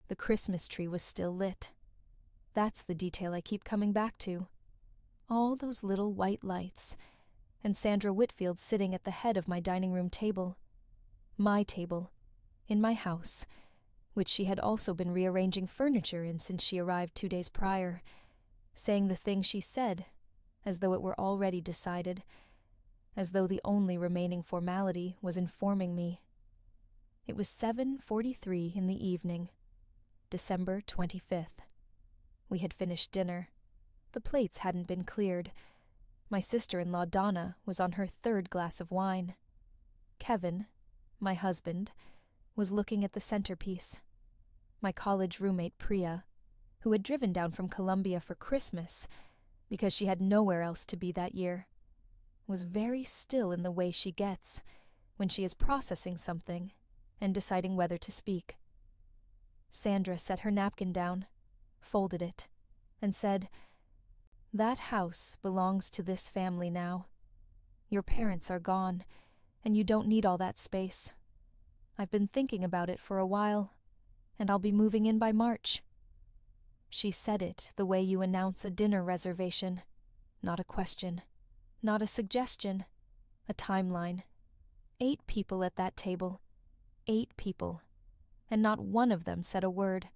The Christmas tree was still lit. That's the detail I keep coming back to. All those little white lights, and Sandra Whitfield sitting at the head of my dining room table. My table, in my house, which she had also been rearranging furniture in since she arrived 2 days prior, saying the thing she said, as though it were already decided, as though the only remaining formality was informing me. It was 7:43 in the evening, December 25th. We had finished dinner. The plates hadn't been cleared. My sister-in-law Donna was on her third glass of wine. Kevin, my husband, was looking at the centerpiece. My college roommate Priya, who had driven down from Columbia for Christmas because she had nowhere else to be that year, was very still in the way she gets when she is processing something and deciding whether to speak. Sandra set her napkin down, folded it, and said, "That house belongs to this family now. Your parents are gone, and you don't need all that space. I've been thinking about it for a while, and I'll be moving in by March." She said it the way you announce a dinner reservation. Not a question, not a suggestion, a timeline. 8 people at that table. 8 people. And not one of them said a word.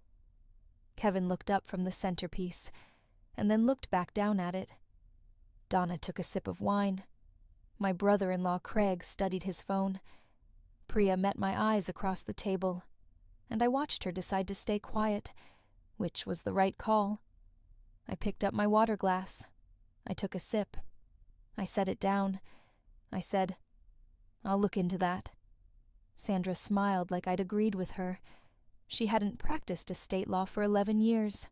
Kevin looked up from the centerpiece, and then looked back down at it. Donna took a sip of wine. My brother-in-law Craig studied his phone. Priya met my eyes across the table, and I watched her decide to stay quiet, which was the right call. I picked up my water glass. I took a sip. I set it down. I said, "I'll look into that." Sandra smiled like I'd agreed with her. She hadn't practiced estate law for 11 years.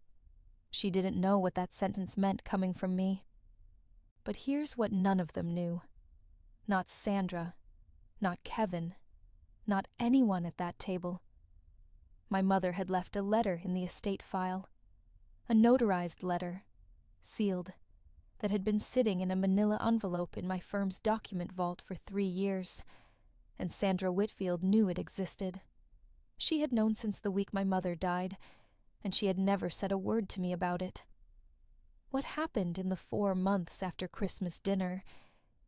She didn't know what that sentence meant coming from me. But here's what none of them knew. Not Sandra, not Kevin, not anyone at that table. My mother had left a letter in the estate file, a notarized letter, sealed, that had been sitting in a manila envelope in my firm's document vault for 3 years, and Sandra Whitfield knew it existed. She had known since the week my mother died, and she had never said a word to me about it. What happened in the 4 months after Christmas dinner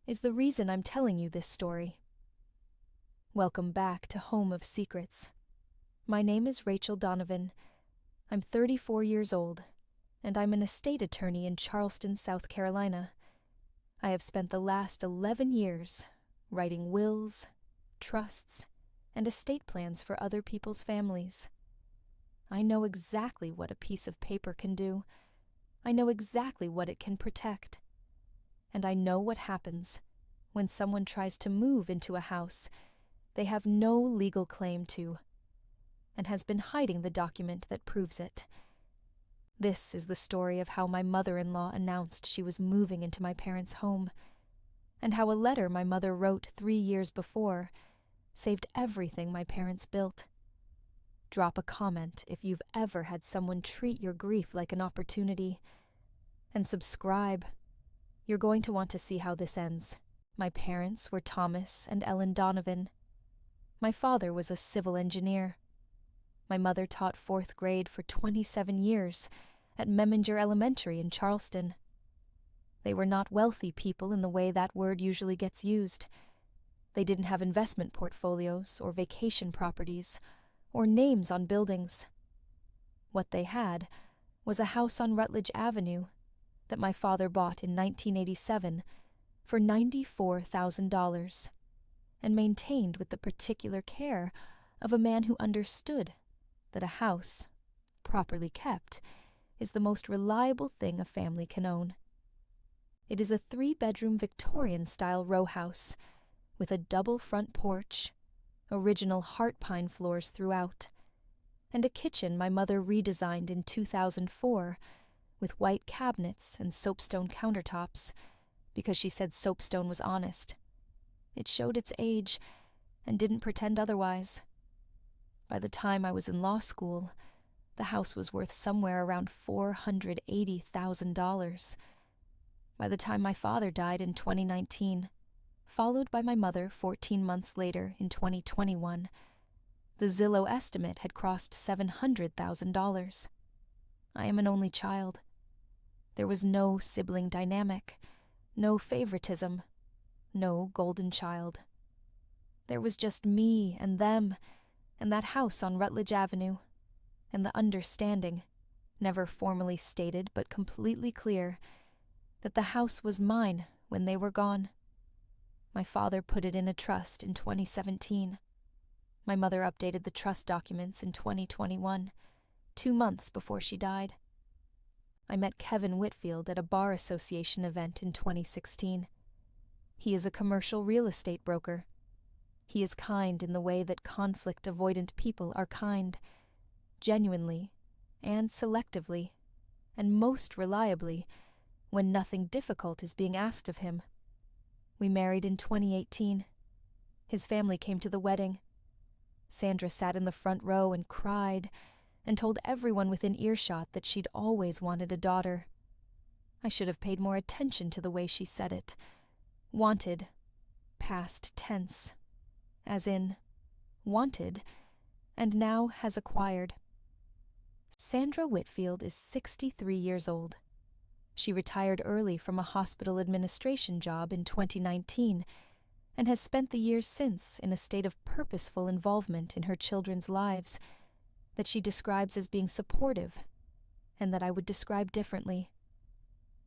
is the reason I'm telling you this story. Welcome back to Home of Secrets. My name is Rachel Donovan. I'm 34 years old, and I'm an estate attorney in Charleston, South Carolina. I have spent the last 11 years writing wills, trusts, and estate plans for other people's families. I know exactly what a piece of paper can do. I know exactly what it can protect. And I know what happens when someone tries to move into a house they have no legal claim to, and has been hiding the document that proves it. This is the story of how my mother-in-law announced she was moving into my parents' home, and how a letter my mother wrote 3 years before saved everything my parents built. Drop a comment if you've ever had someone treat your grief like an opportunity. And subscribe. You're going to want to see how this ends. My parents were Thomas and Ellen Donovan. My father was a civil engineer. My mother taught 4th grade for 27 years at Meminger Elementary in Charleston. They were not wealthy people in the way that word usually gets used. They didn't have investment portfolios or vacation properties or names on buildings. What they had was a house on Rutledge Avenue that my father bought in 1987 for $94,000 and maintained with the particular care of a man who understood that a house, properly kept, is the most reliable thing a family can own. It is a 3-bedroom Victorian-style row house with a double front porch, original heart pine floors throughout, and a kitchen my mother redesigned in 2004 with white cabinets and soapstone countertops because she said soapstone was honest. It showed its age and didn't pretend otherwise. By the time I was in law school, the house was worth somewhere around $480,000. By the time my father died in 2019, followed by my mother 14 months later in 2021, The Zillow estimate had crossed $700,000. I am an only child. There was no sibling dynamic, no favoritism, no golden child. There was just me and them, and that house on Rutledge Avenue, and the understanding, never formally stated but completely clear, that the house was mine when they were gone. My father put it in a trust in 2017. My mother updated the trust documents in 2021, 2 months before she died. I met Kevin Whitfield at a bar association event in 2016. He is a commercial real estate broker. He is kind in the way that conflict-avoidant people are kind, genuinely and selectively, and most reliably, when nothing difficult is being asked of him. We married in 2018. His family came to the wedding. Sandra sat in the front row and cried, and told everyone within earshot that she'd always wanted a daughter. I should have paid more attention to the way she said it. Wanted, past tense, as in wanted, and now has acquired. Sandra Whitfield is 63 years old. She retired early from a hospital administration job in 2019 and has spent the years since in a state of purposeful involvement in her children's lives that she describes as being supportive, and that I would describe differently.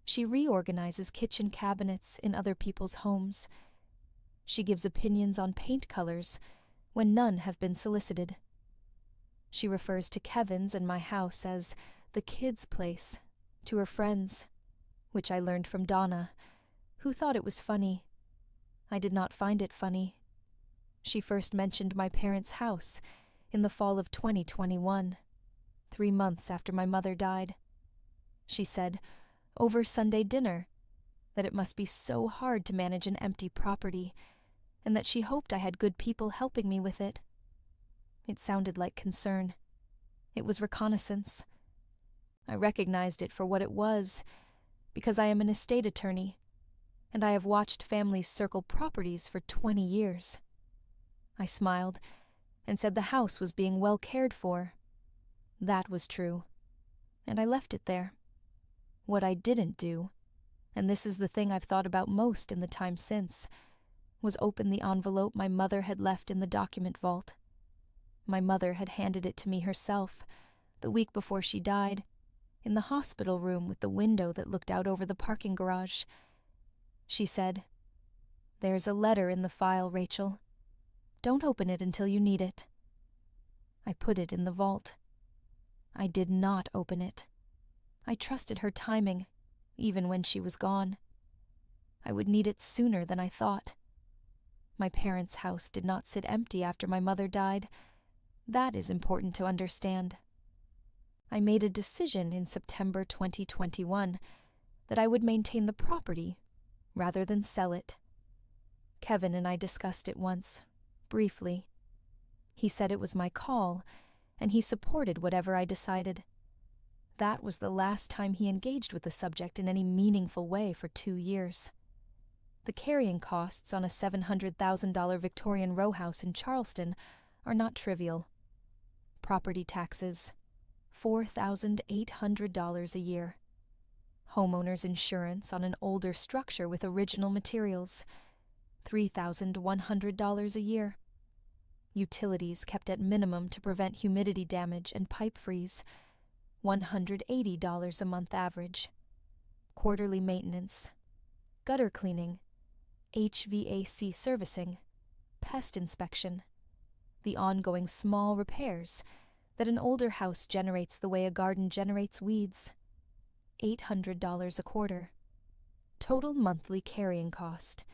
She reorganizes kitchen cabinets in other people's homes. She gives opinions on paint colors when none have been solicited. She refers to Kevin's and my house as the kids' place to her friends, which I learned from Donna, who thought it was funny. I did not find it funny. She first mentioned my parents' house in the fall of 2021, 3 months after my mother died. She said, over Sunday dinner, that it must be so hard to manage an empty property, and that she hoped I had good people helping me with it. It sounded like concern. It was reconnaissance. I recognized it for what it was, because I am an estate attorney, and I have watched families circle properties for 20 years. I smiled and said the house was being well cared for. That was true, and I left it there. What I didn't do, and this is the thing I've thought about most in the time since, was open the envelope my mother had left in the document vault. My mother had handed it to me herself, the week before she died, in the hospital room with the window that looked out over the parking garage. She said, "There's a letter in the file, Rachel. Don't open it until you need it." I put it in the vault. I did not open it. I trusted her timing, even when she was gone. I would need it sooner than I thought. My parents' house did not sit empty after my mother died. That is important to understand. I made a decision in September 2021 that I would maintain the property rather than sell it. Kevin and I discussed it once, briefly. He said it was my call, and he supported whatever I decided. That was the last time he engaged with the subject in any meaningful way for 2 years. The carrying costs on a $700,000 Victorian row house in Charleston are not trivial. Property taxes, $4,800 a year. Homeowner's insurance on an older structure with original materials, $3,100 a year. Utilities kept at minimum to prevent humidity damage and pipe freeze, $180 a month average. Quarterly maintenance, gutter cleaning, HVAC servicing, pest inspection, the ongoing small repairs that an older house generates the way a garden generates weeds, $800 a quarter. Total monthly carrying cost,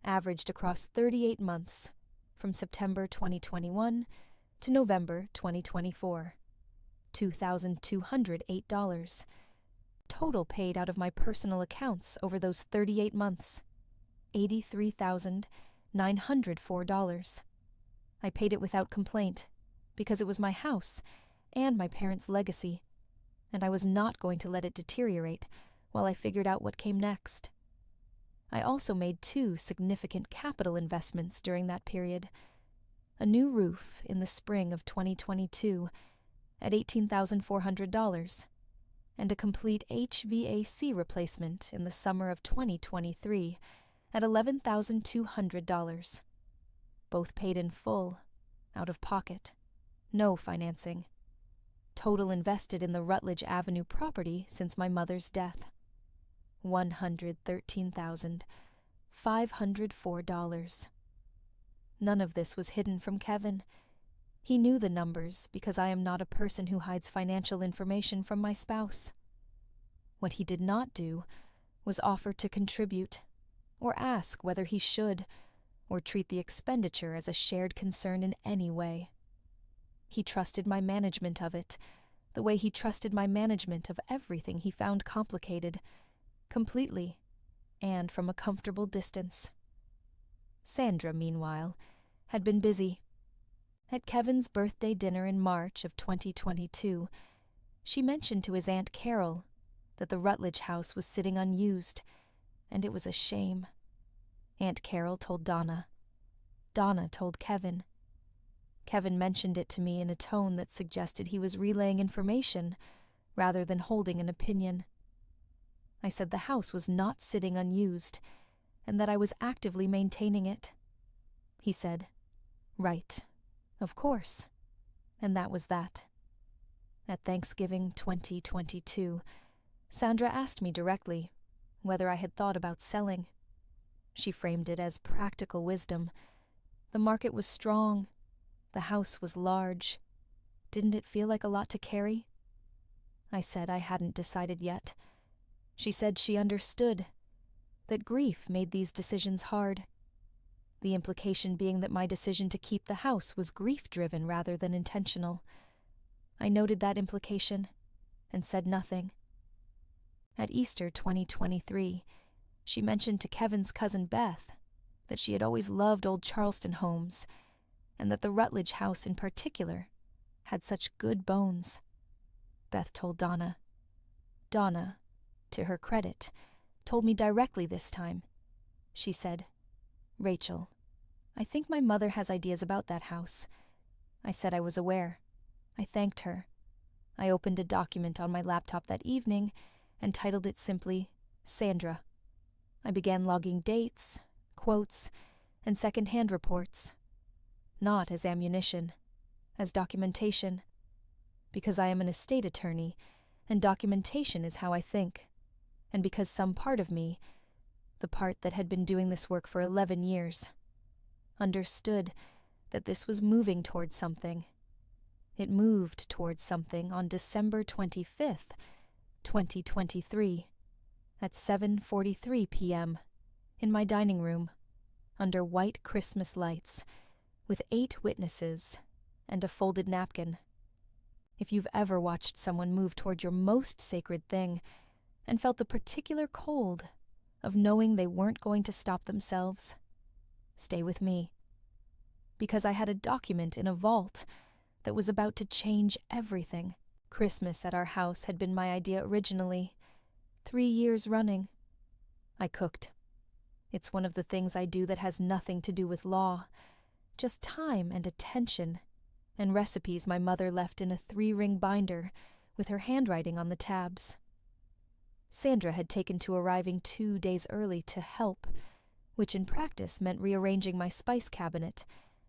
averaged across 38 months, from September 2021 to November 2024, $2,208. Total paid out of my personal accounts over those 38 months, $83,904. I paid it without complaint, because it was my house and my parents' legacy, and I was not going to let it deteriorate while I figured out what came next. I also made 2 significant capital investments during that period: a new roof in the spring of 2022 at $18,400, and a complete HVAC replacement in the summer of 2023 at $11,200. Both paid in full, out of pocket, no financing. Total invested in the Rutledge Avenue property since my mother's death: $113,504. None of this was hidden from Kevin. He knew the numbers because I am not a person who hides financial information from my spouse. What he did not do was offer to contribute, or ask whether he should, or treat the expenditure as a shared concern in any way. He trusted my management of it, the way he trusted my management of everything he found complicated, completely, and from a comfortable distance. Sandra, meanwhile, had been busy. At Kevin's birthday dinner in March of 2022, she mentioned to his Aunt Carol that the Rutledge house was sitting unused, and it was a shame. Aunt Carol told Donna. Donna told Kevin. Kevin mentioned it to me in a tone that suggested he was relaying information rather than holding an opinion. I said the house was not sitting unused, and that I was actively maintaining it. He said, "Right, of course," and that was that. At Thanksgiving 2022, Sandra asked me directly whether I had thought about selling. She framed it as practical wisdom. The market was strong. The house was large. Didn't it feel like a lot to carry? I said I hadn't decided yet. She said she understood, that grief made these decisions hard. The implication being that my decision to keep the house was grief-driven rather than intentional. I noted that implication and said nothing. At Easter 2023, she mentioned to Kevin's cousin Beth that she had always loved old Charleston homes, and that the Rutledge house in particular had such good bones. Beth told Donna. Donna, to her credit, told me directly this time. She said, "Rachel, I think my mother has ideas about that house." I said I was aware. I thanked her. I opened a document on my laptop that evening and titled it simply, Sandra. I began logging dates, quotes, and second-hand reports. Not as ammunition, as documentation. Because I am an estate attorney, and documentation is how I think. And because some part of me, the part that had been doing this work for 11 years, understood that this was moving towards something. It moved towards something on December 25th, 2023, at 7:43 p.m., in my dining room, under white Christmas lights, with 8 witnesses and a folded napkin. If you've ever watched someone move toward your most sacred thing and felt the particular cold of knowing they weren't going to stop themselves, stay with me. Because I had a document in a vault that was about to change everything. Christmas at our house had been my idea originally, 3 years running. I cooked. It's one of the things I do that has nothing to do with law, just time and attention, and recipes my mother left in a 3-ring binder with her handwriting on the tabs. Sandra had taken to arriving 2 days early to help, which in practice meant rearranging my spice cabinet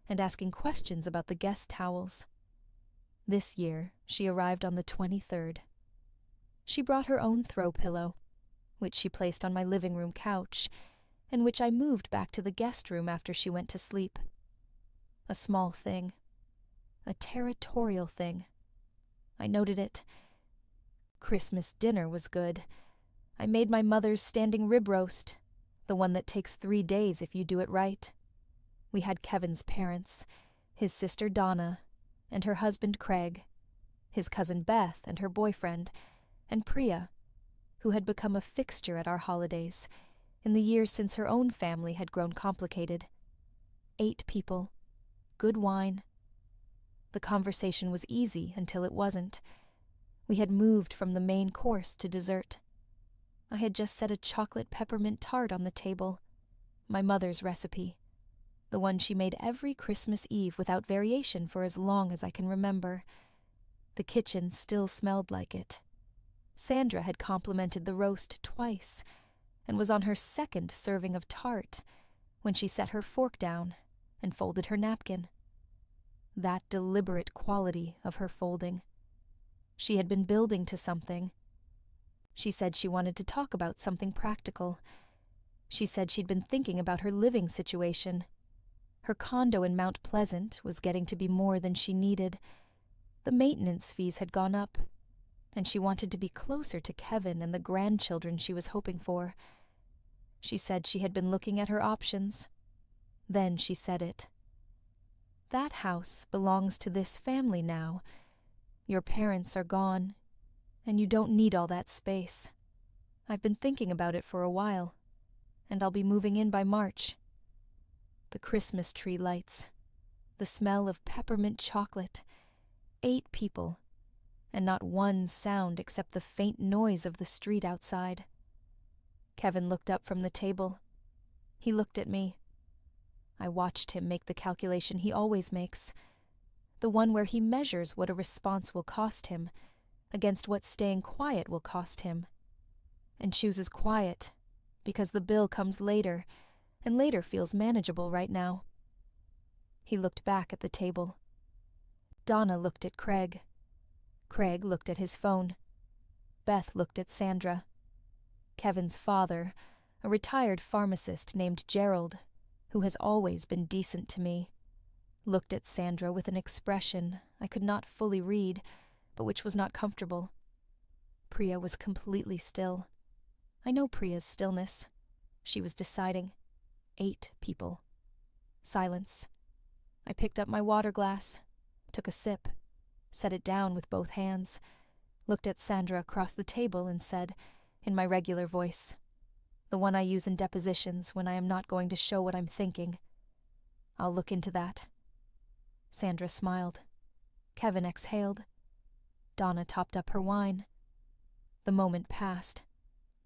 and asking questions about the guest towels. This year, she arrived on the 23rd. She brought her own throw pillow, which she placed on my living room couch, and which I moved back to the guest room after she went to sleep. A small thing. A territorial thing. I noted it. Christmas dinner was good. I made my mother's standing rib roast, the one that takes 3 days if you do it right. We had Kevin's parents, his sister Donna, and her husband Craig, his cousin Beth and her boyfriend, and Priya, who had become a fixture at our holidays in the years since her own family had grown complicated. 8 people. Good wine. The conversation was easy until it wasn't. We had moved from the main course to dessert. I had just set a chocolate peppermint tart on the table, my mother's recipe. the one she made every Christmas Eve without variation for as long as I can remember. The kitchen still smelled like it. Sandra had complimented the roast twice, and was on her second serving of tart when she set her fork down and folded her napkin. That deliberate quality of her folding. She had been building to something. She said she wanted to talk about something practical. She said she'd been thinking about her living situation. Her condo in Mount Pleasant was getting to be more than she needed. The maintenance fees had gone up, and she wanted to be closer to Kevin and the grandchildren she was hoping for. She said she had been looking at her options. Then she said it. That house belongs to this family now. Your parents are gone, and you don't need all that space. I've been thinking about it for a while, and I'll be moving in by March. The Christmas tree lights, the smell of peppermint chocolate, 8 people, and not one sound except the faint noise of the street outside. Kevin looked up from the table. He looked at me. I watched him make the calculation he always makes, the one where he measures what a response will cost him against what staying quiet will cost him, and chooses quiet because the bill comes later, and later feels manageable right now. He looked back at the table. Donna looked at Craig. Craig looked at his phone. Beth looked at Sandra. Kevin's father, a retired pharmacist named Gerald, who has always been decent to me, looked at Sandra with an expression I could not fully read, but which was not comfortable. Priya was completely still. I know Priya's stillness. She was deciding. 8 people. Silence. I picked up my water glass, took a sip, set it down with both hands, looked at Sandra across the table and said, in my regular voice, the one I use in depositions when I am not going to show what I'm thinking, "I'll look into that." Sandra smiled. Kevin exhaled. Donna topped up her wine. The moment passed,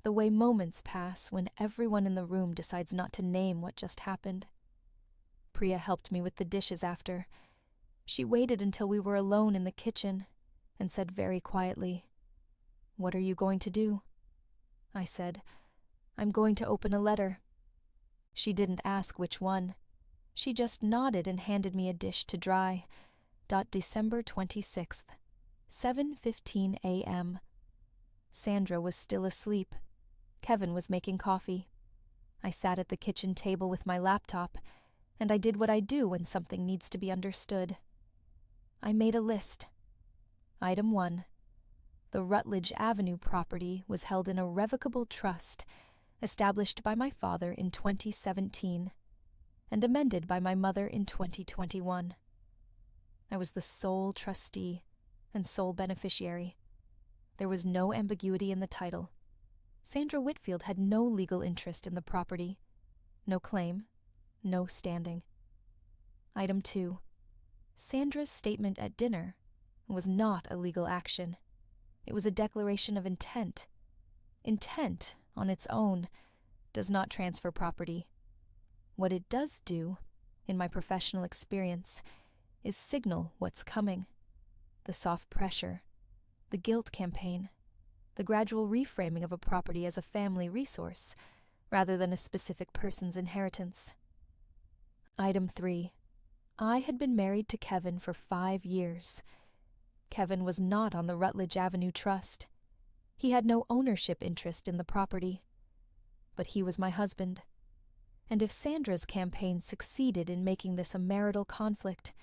the way moments pass when everyone in the room decides not to name what just happened. Priya helped me with the dishes after. She waited until we were alone in the kitchen and said very quietly, "What are you going to do?" I said, "I'm going to open a letter." She didn't ask which one. She just nodded and handed me a dish to dry. December 26th, 7:15 a.m. Sandra was still asleep. Kevin was making coffee. I sat at the kitchen table with my laptop, and I did what I do when something needs to be understood. I made a list. Item 1. The Rutledge Avenue property was held in a revocable trust established by my father in 2017 and amended by my mother in 2021. I was the sole trustee and sole beneficiary. There was no ambiguity in the title. Sandra Whitfield had no legal interest in the property, no claim, no standing. Item 2. Sandra's statement at dinner was not a legal action. It was a declaration of intent. Intent, on its own, does not transfer property. What it does do, in my professional experience, is signal what's coming. The soft pressure, the guilt campaign, the gradual reframing of a property as a family resource, rather than a specific person's inheritance. Item 3. I had been married to Kevin for 5 years. Kevin was not on the Rutledge Avenue Trust. He had no ownership interest in the property. But he was my husband. And if Sandra's campaign succeeded in making this a marital conflict,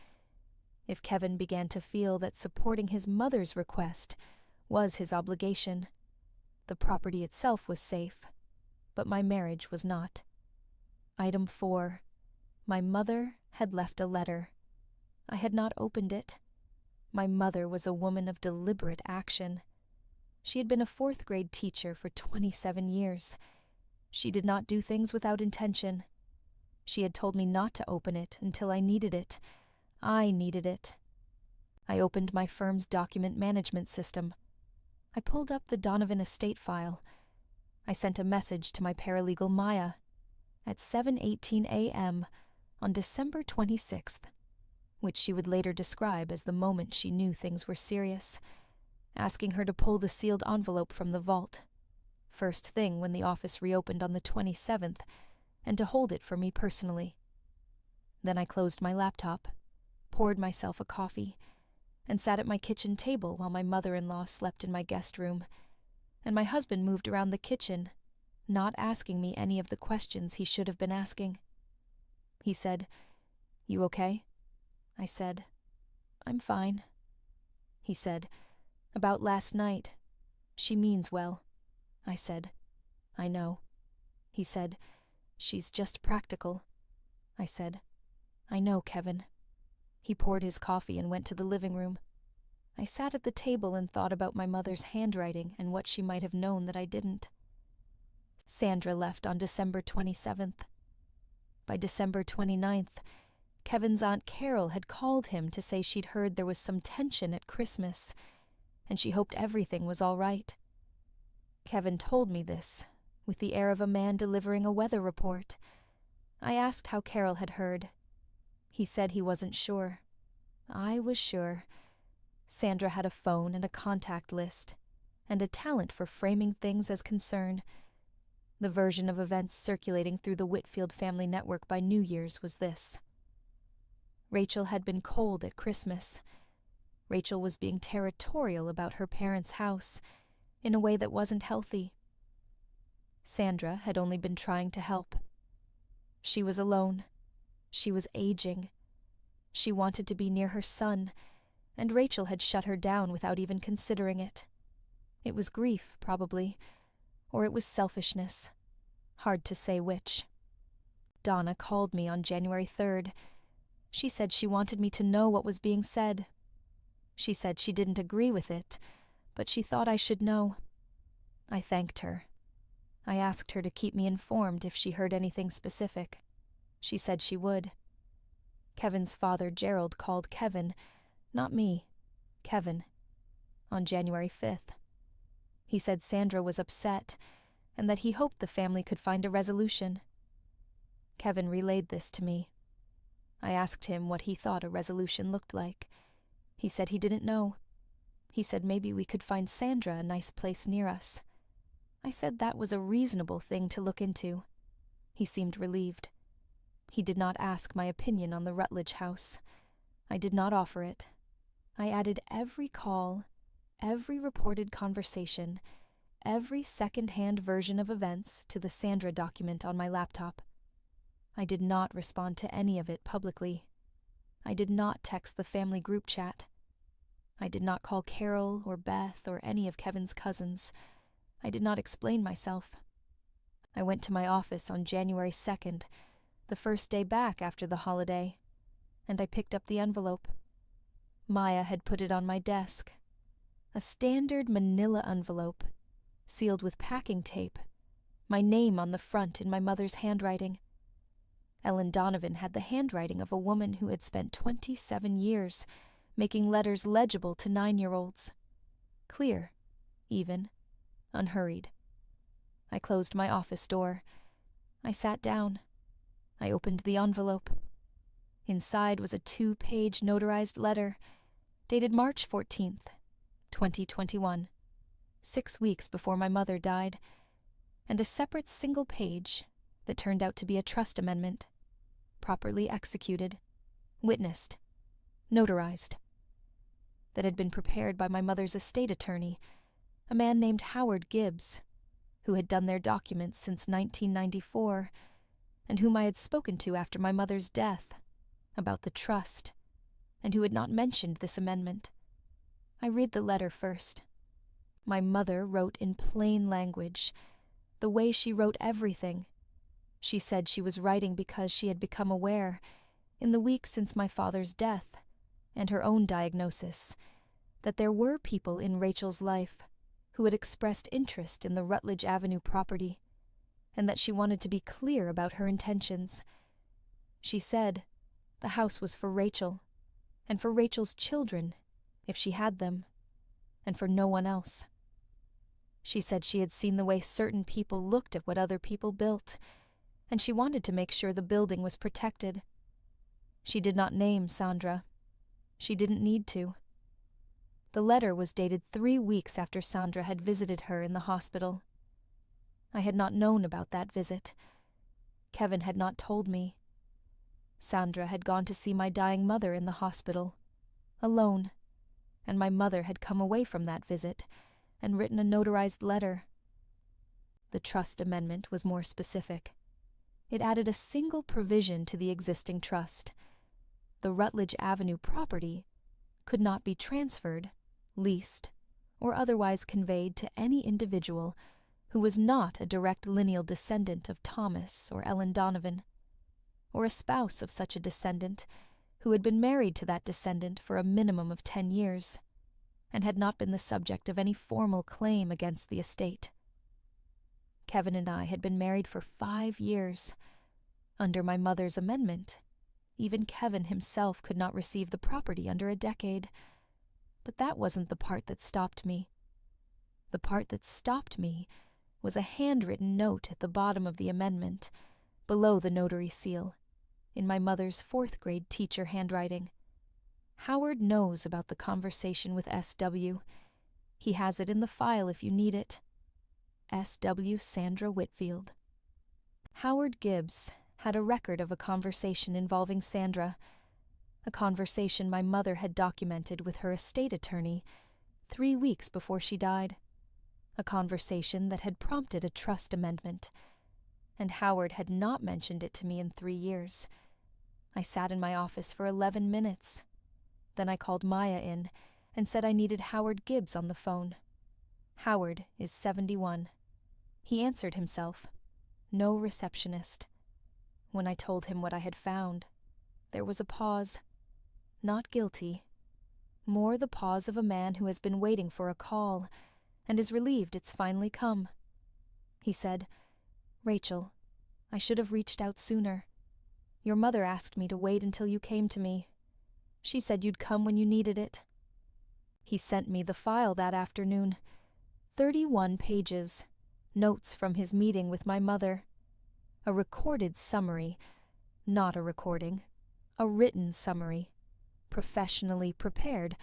if Kevin began to feel that supporting his mother's request was his obligation, the property itself was safe, but my marriage was not. Item 4. My mother had left a letter. I had not opened it. My mother was a woman of deliberate action. She had been a 4th-grade teacher for 27 years. She did not do things without intention. She had told me not to open it until I needed it. I needed it. I opened my firm's document management system. I pulled up the Donovan estate file. I sent a message to my paralegal Maya. At 7:18 a.m., on December 26th, which she would later describe as the moment she knew things were serious, asking her to pull the sealed envelope from the vault, first thing when the office reopened on the 27th, and to hold it for me personally. Then I closed my laptop, poured myself a coffee, and sat at my kitchen table while my mother-in-law slept in my guest room, and my husband moved around the kitchen, not asking me any of the questions he should have been asking. He said, "You okay?" I said, "I'm fine." He said, "About last night. She means well." I said, "I know." He said, "She's just practical." I said, "I know, Kevin." He poured his coffee and went to the living room. I sat at the table and thought about my mother's handwriting and what she might have known that I didn't. Sandra left on December 27th. By December 29th, Kevin's Aunt Carol had called him to say she'd heard there was some tension at Christmas, and she hoped everything was all right. Kevin told me this, with the air of a man delivering a weather report. I asked how Carol had heard. He said he wasn't sure. I was sure. Sandra had a phone and a contact list, and a talent for framing things as concern. The version of events circulating through the Whitfield family network by New Year's was this. Rachel had been cold at Christmas. Rachel was being territorial about her parents' house, in a way that wasn't healthy. Sandra had only been trying to help. She was alone. She was aging. She wanted to be near her son, and Rachel had shut her down without even considering it. It was grief, probably, or it was selfishness. Hard to say which. Donna called me on January 3rd. She said she wanted me to know what was being said. She said she didn't agree with it, but she thought I should know. I thanked her. I asked her to keep me informed if she heard anything specific. She said she would. Kevin's father, Gerald, called Kevin, not me, Kevin, on January 5th. He said Sandra was upset and that he hoped the family could find a resolution. Kevin relayed this to me. I asked him what he thought a resolution looked like. He said he didn't know. He said maybe we could find Sandra a nice place near us. I said that was a reasonable thing to look into. He seemed relieved. He did not ask my opinion on the Rutledge house. I did not offer it. I added every call, every reported conversation, every second-hand version of events to the Sandra document on my laptop. I did not respond to any of it publicly. I did not text the family group chat. I did not call Carol or Beth or any of Kevin's cousins. I did not explain myself. I went to my office on January 2nd, the first day back after the holiday, and I picked up the envelope. Maya had put it on my desk. A standard manila envelope, sealed with packing tape, my name on the front in my mother's handwriting. Ellen Donovan had the handwriting of a woman who had spent 27 years making letters legible to 9-year-olds. Clear, even, unhurried. I closed my office door. I sat down. I opened the envelope. Inside was a 2-page notarized letter, dated March 14th, 2021, 6 weeks before my mother died, and a separate single page that turned out to be a trust amendment, properly executed, witnessed, notarized, that had been prepared by my mother's estate attorney, a man named Howard Gibbs, who had done their documents since 1994, and whom I had spoken to after my mother's death, about the trust, and who had not mentioned this amendment. I read the letter first. My mother wrote in plain language, the way she wrote everything. She said she was writing because she had become aware, in the weeks since my father's death, and her own diagnosis, that there were people in Rachel's life who had expressed interest in the Rutledge Avenue property, and that she wanted to be clear about her intentions. She said the house was for Rachel, and for Rachel's children, if she had them, and for no one else. She said she had seen the way certain people looked at what other people built, and she wanted to make sure the building was protected, She did not name Sandra. She didn't need to. The letter was dated 3 weeks after Sandra had visited her in the hospital. I had not known about that visit. Kevin had not told me. Sandra had gone to see my dying mother in the hospital, alone, and my mother had come away from that visit and written a notarized letter. The trust amendment was more specific. It added a single provision to the existing trust. The Rutledge Avenue property could not be transferred, leased, or otherwise conveyed to any individual who was not a direct lineal descendant of Thomas or Ellen Donovan, or a spouse of such a descendant who had been married to that descendant for a minimum of 10 years, and had not been the subject of any formal claim against the estate. Kevin and I had been married for 5 years. Under my mother's amendment, even Kevin himself could not receive the property under a decade. But that wasn't the part that stopped me. The part that stopped me was a handwritten note at the bottom of the amendment, below the notary seal, in my mother's 4th-grade teacher handwriting. Howard knows about the conversation with S.W. He has it in the file if you need it. S.W. Sandra Whitfield. Howard Gibbs had a record of a conversation involving Sandra, a conversation my mother had documented with her estate attorney 3 weeks before she died, a conversation that had prompted a trust amendment, and Howard had not mentioned it to me in 3 years. I sat in my office for 11 minutes. Then I called Maya in and said I needed Howard Gibbs on the phone. Howard is 71. He answered himself. No receptionist. When I told him what I had found, there was a pause. Not guilty. More the pause of a man who has been waiting for a call and is relieved it's finally come. He said, "Rachel, I should have reached out sooner. Your mother asked me to wait until you came to me. She said you'd come when you needed it." He sent me the file that afternoon. 31 pages. Notes from his meeting with my mother. A recorded summary, not a recording, a written summary, professionally prepared,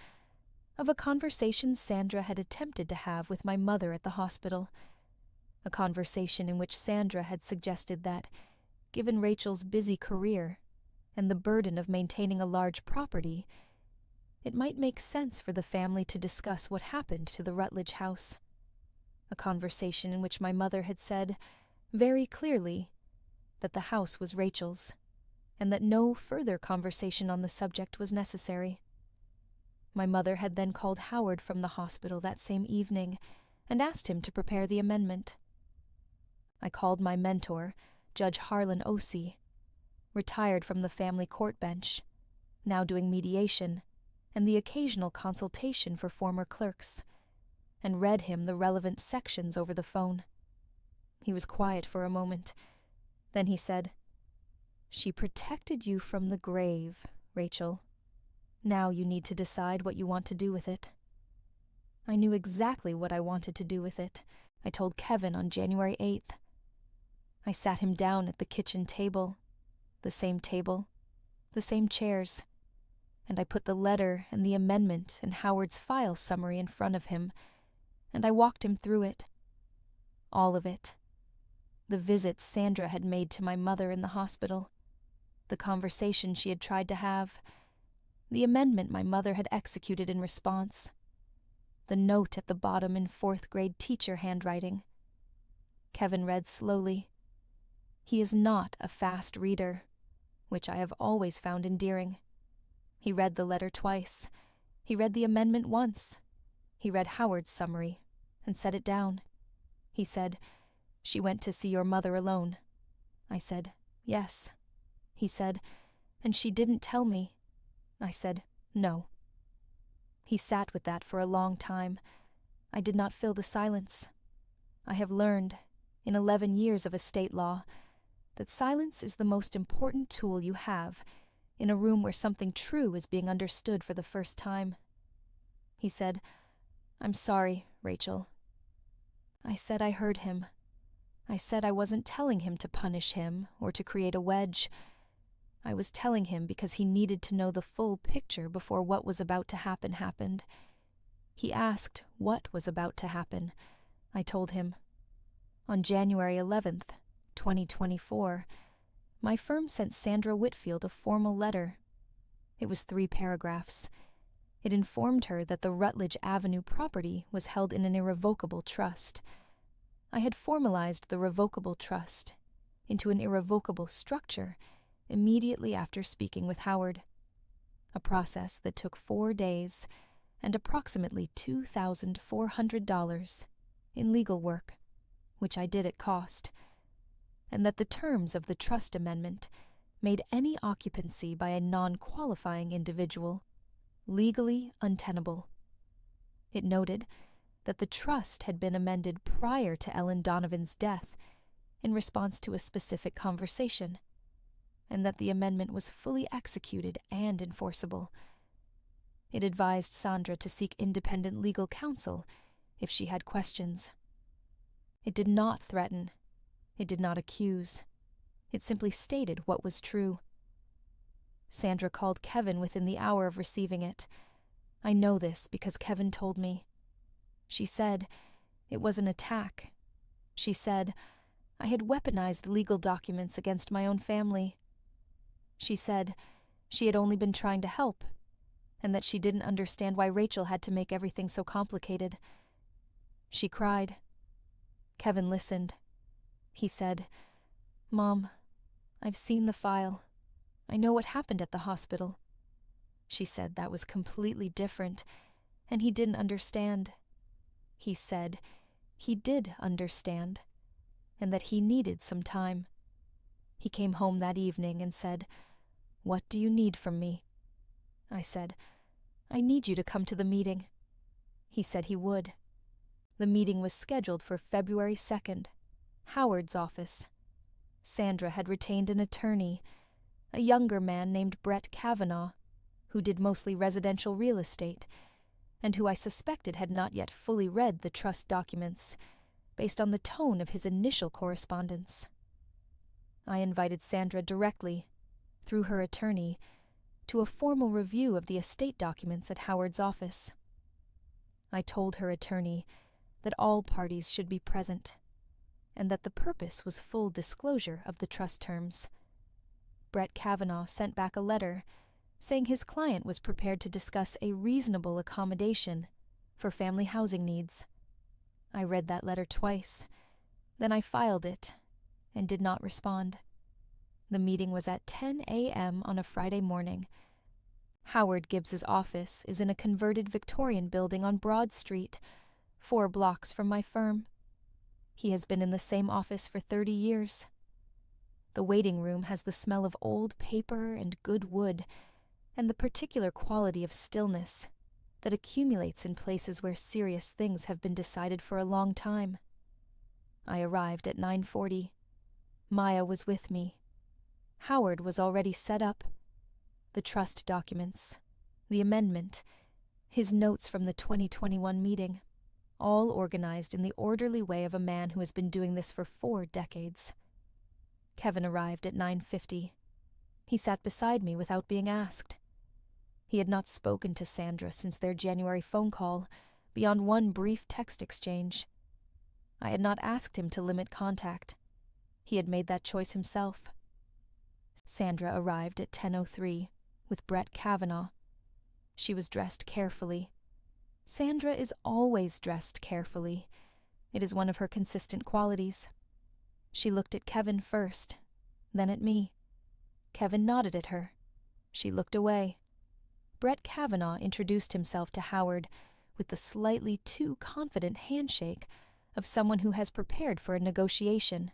of a conversation Sandra had attempted to have with my mother at the hospital. A conversation in which Sandra had suggested that, given Rachel's busy career and the burden of maintaining a large property, it might make sense for the family to discuss what happened to the Rutledge house. A conversation in which my mother had said, very clearly, that the house was Rachel's, and that no further conversation on the subject was necessary. My mother had then called Howard from the hospital that same evening and asked him to prepare the amendment. I called my mentor, Judge Harlan Osee, retired from the family court bench, now doing mediation and the occasional consultation for former clerks, and read him the relevant sections over the phone. He was quiet for a moment. Then he said, "She protected you from the grave, Rachel. Now you need to decide what you want to do with it." I knew exactly what I wanted to do with it. I told Kevin on January 8th. I sat him down at the kitchen table, the same chairs, and I put the letter and the amendment and Howard's file summary in front of him, and I walked him through it. All of it. The visits Sandra had made to my mother in the hospital, the conversation she had tried to have, the amendment my mother had executed in response, the note at the bottom in 4th-grade teacher handwriting. Kevin read slowly. He is not a fast reader, which I have always found endearing. He read the letter twice. He read the amendment once. He read Howard's summary and set it down. He said, "She went to see your mother alone." I said, "Yes." He said, "And she didn't tell me." I said, "No." He sat with that for a long time. I did not fill the silence. I have learned, in 11 years of estate law, that silence is the most important tool you have in a room where something true is being understood for the first time. He said, "I'm sorry, Rachel." I said I heard him. I said I wasn't telling him to punish him or to create a wedge. I was telling him because he needed to know the full picture before what was about to happen happened. He asked what was about to happen. I told him. On January 11th, 2024, my firm sent Sandra Whitfield a formal letter. It was 3 paragraphs. It informed her that the Rutledge Avenue property was held in an irrevocable trust. I had formalized the revocable trust into an irrevocable structure immediately after speaking with Howard, a process that took 4 days and approximately $2,400 in legal work, which I did at cost, and that the terms of the trust amendment made any occupancy by a non-qualifying individual legally untenable. It noted that the trust had been amended prior to Ellen Donovan's death in response to a specific conversation, and that the amendment was fully executed and enforceable. It advised Sandra to seek independent legal counsel if she had questions. It did not threaten. It did not accuse. It simply stated what was true. Sandra called Kevin within the hour of receiving it. I know this because Kevin told me. She said it was an attack. She said I had weaponized legal documents against my own family. She said she had only been trying to help, and that she didn't understand why Rachel had to make everything so complicated. She cried. Kevin listened. He said, "Mom, I've seen the file. I know what happened at the hospital." She said that was completely different, and he didn't understand. He said he did understand, and that he needed some time. He came home that evening and said, "What do you need from me?" I said, "I need you to come to the meeting." He said he would. The meeting was scheduled for February 2nd, Howard's office. Sandra had retained an attorney, a younger man named Brett Kavanaugh, who did mostly residential real estate, and who I suspected had not yet fully read the trust documents, based on the tone of his initial correspondence. I invited Sandra directly, through her attorney, to a formal review of the estate documents at Howard's office. I told her attorney that all parties should be present, and that the purpose was full disclosure of the trust terms. Brett Kavanaugh sent back a letter saying his client was prepared to discuss a reasonable accommodation for family housing needs. I read that letter twice, then I filed it and did not respond. The meeting was at 10 a.m. on a Friday morning. Howard Gibbs's office is in a converted Victorian building on Broad Street, 4 blocks from my firm. He has been in the same office for 30 years. The waiting room has the smell of old paper and good wood, and the particular quality of stillness that accumulates in places where serious things have been decided for a long time. I arrived at 9:40. Maya was with me. Howard was already set up. The trust documents, the amendment, his notes from the 2021 meeting, all organized in the orderly way of a man who has been doing this for 4 decades. Kevin arrived at 9:50. He sat beside me without being asked. He had not spoken to Sandra since their January phone call, beyond one brief text exchange. I had not asked him to limit contact. He had made that choice himself. Sandra arrived at 10:03 with Brett Kavanaugh. She was dressed carefully. Sandra is always dressed carefully. It is one of her consistent qualities. She looked at Kevin first, then at me. Kevin nodded at her. She looked away. Brett Kavanaugh introduced himself to Howard with the slightly too confident handshake of someone who has prepared for a negotiation,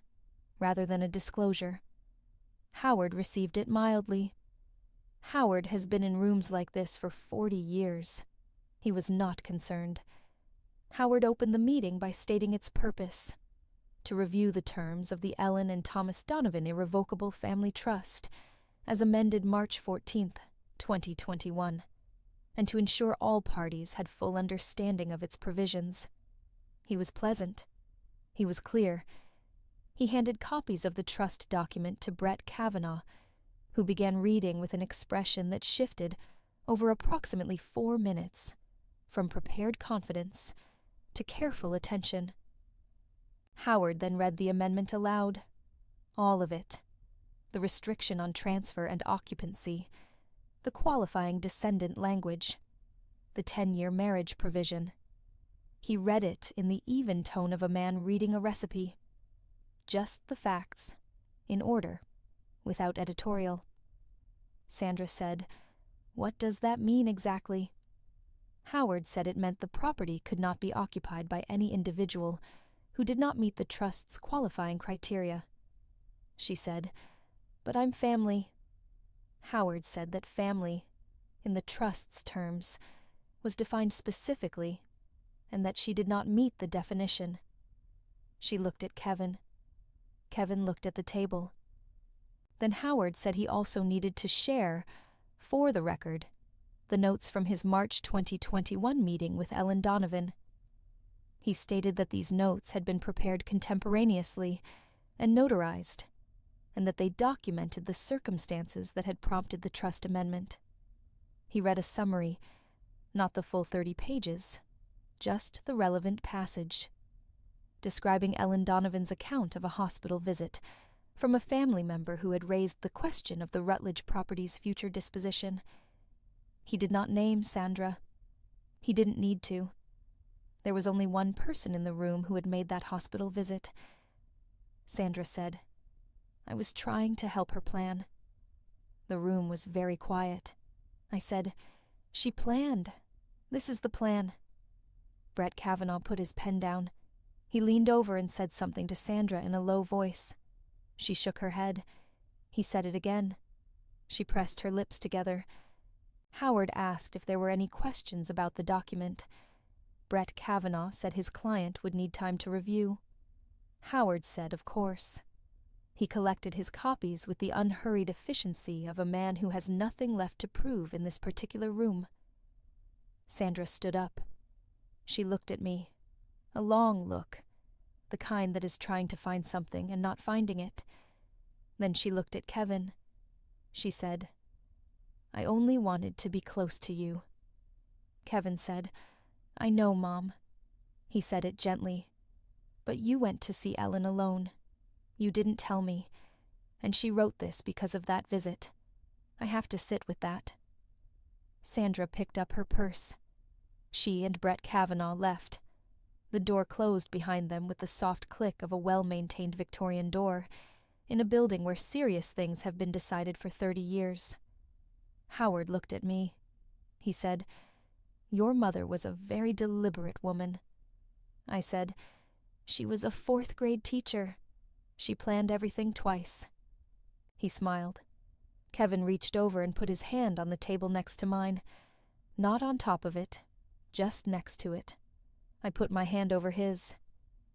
rather than a disclosure. Howard received it mildly. Howard has been in rooms like this for 40 years. He was not concerned. Howard opened the meeting by stating its purpose: to review the terms of the Ellen and Thomas Donovan Irrevocable Family Trust, as amended March 14th, 2021, and to ensure all parties had full understanding of its provisions. He was pleasant. He was clear. He handed copies of the trust document to Brett Kavanaugh, who began reading with an expression that shifted over approximately 4 minutes, from prepared confidence to careful attention. Howard then read the amendment aloud, all of it, the restriction on transfer and occupancy, the qualifying descendant language, the 10-year marriage provision. He read it in the even tone of a man reading a recipe. Just the facts, in order, without editorial. Sandra said, "What does that mean exactly?" Howard said it meant the property could not be occupied by any individual who did not meet the trust's qualifying criteria. She said, "But I'm family." Howard said that family, in the trust's terms, was defined specifically, and that she did not meet the definition. She looked at Kevin. Kevin looked at the table. Then Howard said he also needed to share, for the record, the notes from his March 2021 meeting with Ellen Donovan. He stated that these notes had been prepared contemporaneously and notarized, and that they documented the circumstances that had prompted the trust amendment. He read a summary, not the full 30 pages, just the relevant passage, describing Ellen Donovan's account of a hospital visit from a family member who had raised the question of the Rutledge property's future disposition. He did not name Sandra. He didn't need to. There was only one person in the room who had made that hospital visit. Sandra said, "I was trying to help her plan." The room was very quiet. I said, "She planned. This is the plan." Brett Kavanaugh put his pen down. He leaned over and said something to Sandra in a low voice. She shook her head. He said it again. She pressed her lips together. Howard asked if there were any questions about the document. Brett Kavanaugh said his client would need time to review. Howard said, of course. He collected his copies with the unhurried efficiency of a man who has nothing left to prove in this particular room. Sandra stood up. She looked at me, a long look, the kind that is trying to find something and not finding it. Then she looked at Kevin. She said, "I only wanted to be close to you." Kevin said, "I know, Mom." He said it gently. "But you went to see Ellen alone. You didn't tell me, and she wrote this because of that visit. I have to sit with that." Sandra picked up her purse. She and Brett Kavanaugh left. The door closed behind them with the soft click of a well-maintained Victorian door, in a building where serious things have been decided for 30 years. Howard looked at me. He said, "Your mother was a very deliberate woman." I said, "She was a 4th-grade teacher. She planned everything twice." He smiled. Kevin reached over and put his hand on the table next to mine. Not on top of it, just next to it. I put my hand over his.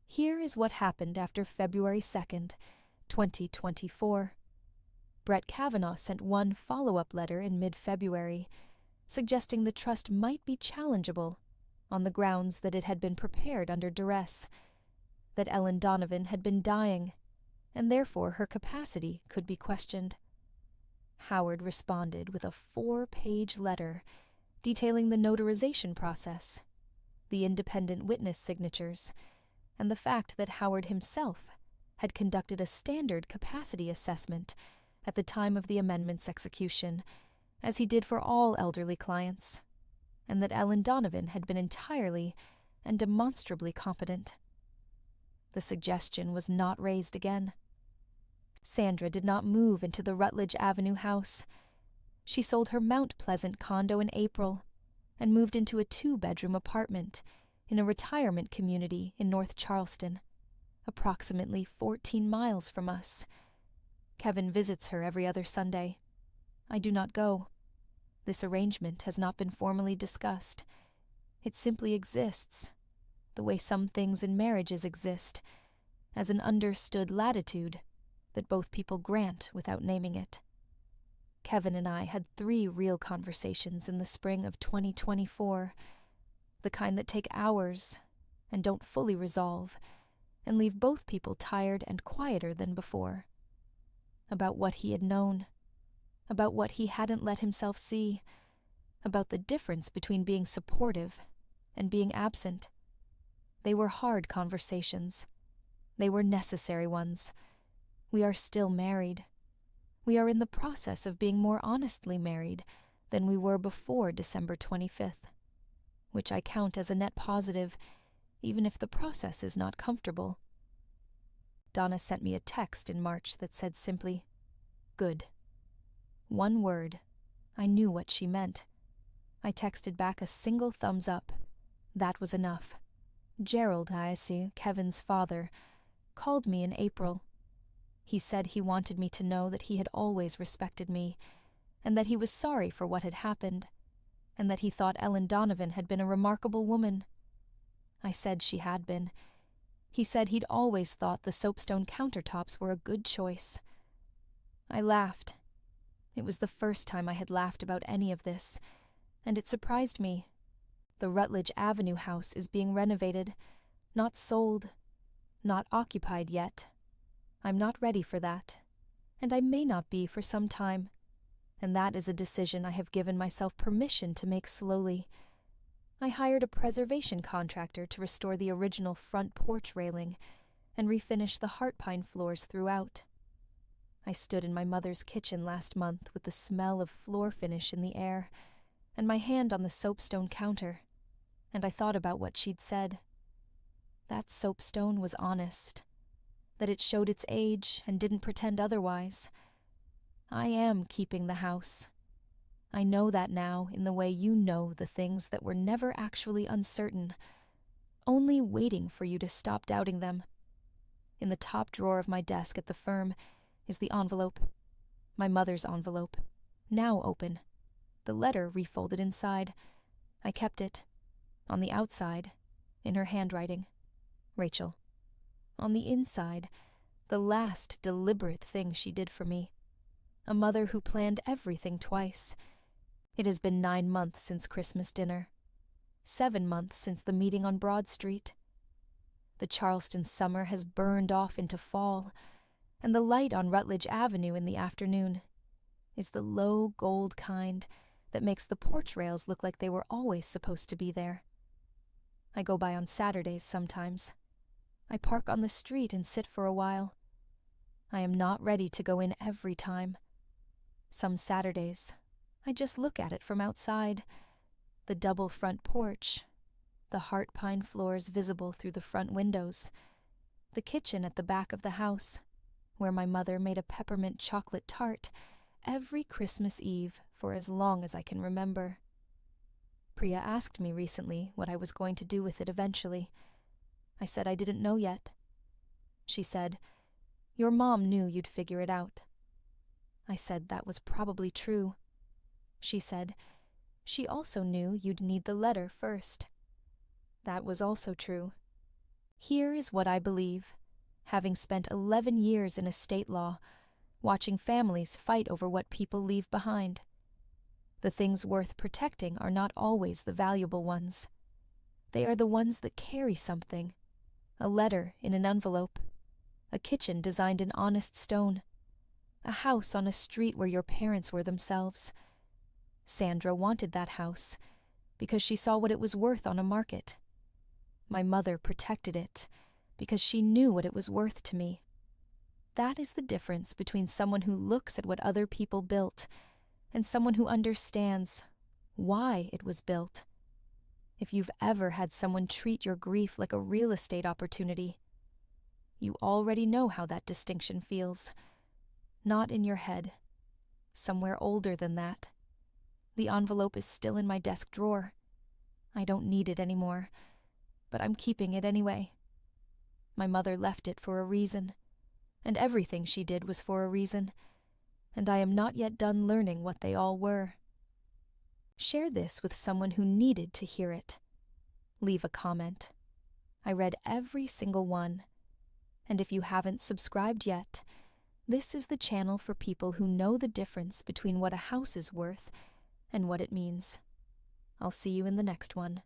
"Here is what happened after February 2nd, 2024. Brett Kavanaugh sent one follow-up letter in mid-February, suggesting the trust might be challengeable on the grounds that it had been prepared under duress, that Ellen Donovan had been dying, and therefore her capacity could be questioned. Howard responded with a 4-page letter detailing the notarization process, the independent witness signatures, and the fact that Howard himself had conducted a standard capacity assessment at the time of the amendment's execution, as he did for all elderly clients, and that Ellen Donovan had been entirely and demonstrably competent. The suggestion was not raised again. Sandra did not move into the Rutledge Avenue house. She sold her Mount Pleasant condo in April and moved into a 2-bedroom apartment in a retirement community in North Charleston, approximately 14 miles from us. Kevin visits her every other Sunday. I do not go. This arrangement has not been formally discussed. It simply exists, the way some things in marriages exist, as an understood latitude that both people grant without naming it. Kevin and I had 3 real conversations in the spring of 2024, the kind that take hours and don't fully resolve, and leave both people tired and quieter than before, about what he had known, about what he hadn't let himself see, about the difference between being supportive and being absent. They were hard conversations. They were necessary ones. We are still married. We are in the process of being more honestly married than we were before December 25th, which I count as a net positive, even if the process is not comfortable. Donna sent me a text in March that said simply, "Good." One word. I knew what she meant. I texted back a single thumbs up. That was enough. Gerald, I see, Kevin's father, called me in April. He said he wanted me to know that he had always respected me, and that he was sorry for what had happened, and that he thought Ellen Donovan had been a remarkable woman. I said she had been. He said he'd always thought the soapstone countertops were a good choice. I laughed. It was the first time I had laughed about any of this, and it surprised me. The Rutledge Avenue house is being renovated, not sold, not occupied yet. I'm not ready for that, and I may not be for some time, and that is a decision I have given myself permission to make slowly. I hired a preservation contractor to restore the original front porch railing and refinish the heart pine floors throughout. I stood in my mother's kitchen last month with the smell of floor finish in the air and my hand on the soapstone counter, and I thought about what she'd said. That soapstone was honest, that it showed its age and didn't pretend otherwise. I am keeping the house. I know that now in the way you know the things that were never actually uncertain, only waiting for you to stop doubting them. In the top drawer of my desk at the firm is the envelope, my mother's envelope, now open, the letter refolded inside. I kept it. On the outside, in her handwriting, Rachel. On the inside, the last deliberate thing she did for me. A mother who planned everything twice. It has been 9 months since Christmas dinner. 7 months since the meeting on Broad Street. The Charleston summer has burned off into fall, and the light on Rutledge Avenue in the afternoon is the low gold kind that makes the porch rails look like they were always supposed to be there. I go by on Saturdays sometimes. I park on the street and sit for a while. I am not ready to go in every time. Some Saturdays, I just look at it from outside. The double front porch, the heart pine floors visible through the front windows, the kitchen at the back of the house, where my mother made a peppermint chocolate tart every Christmas Eve for as long as I can remember. Priya asked me recently what I was going to do with it eventually. I said I didn't know yet. She said, "Your mom knew you'd figure it out." I said that was probably true. She said, "She also knew you'd need the letter first." That was also true. Here is what I believe, having spent 11 years in estate law, watching families fight over what people leave behind. The things worth protecting are not always the valuable ones. They are the ones that carry something. A letter in an envelope. A kitchen designed in honest stone. A house on a street where your parents were themselves. Sandra wanted that house because she saw what it was worth on a market. My mother protected it because she knew what it was worth to me. That is the difference between someone who looks at what other people built and someone who understands why it was built. If you've ever had someone treat your grief like a real estate opportunity, you already know how that distinction feels. Not in your head. Somewhere older than that. The envelope is still in my desk drawer. I don't need it anymore, but I'm keeping it anyway. My mother left it for a reason, and everything she did was for a reason, and I am not yet done learning what they all were. Share this with someone who needed to hear it. Leave a comment. I read every single one. And if you haven't subscribed yet, this is the channel for people who know the difference between what a house is worth and what it means. I'll see you in the next one.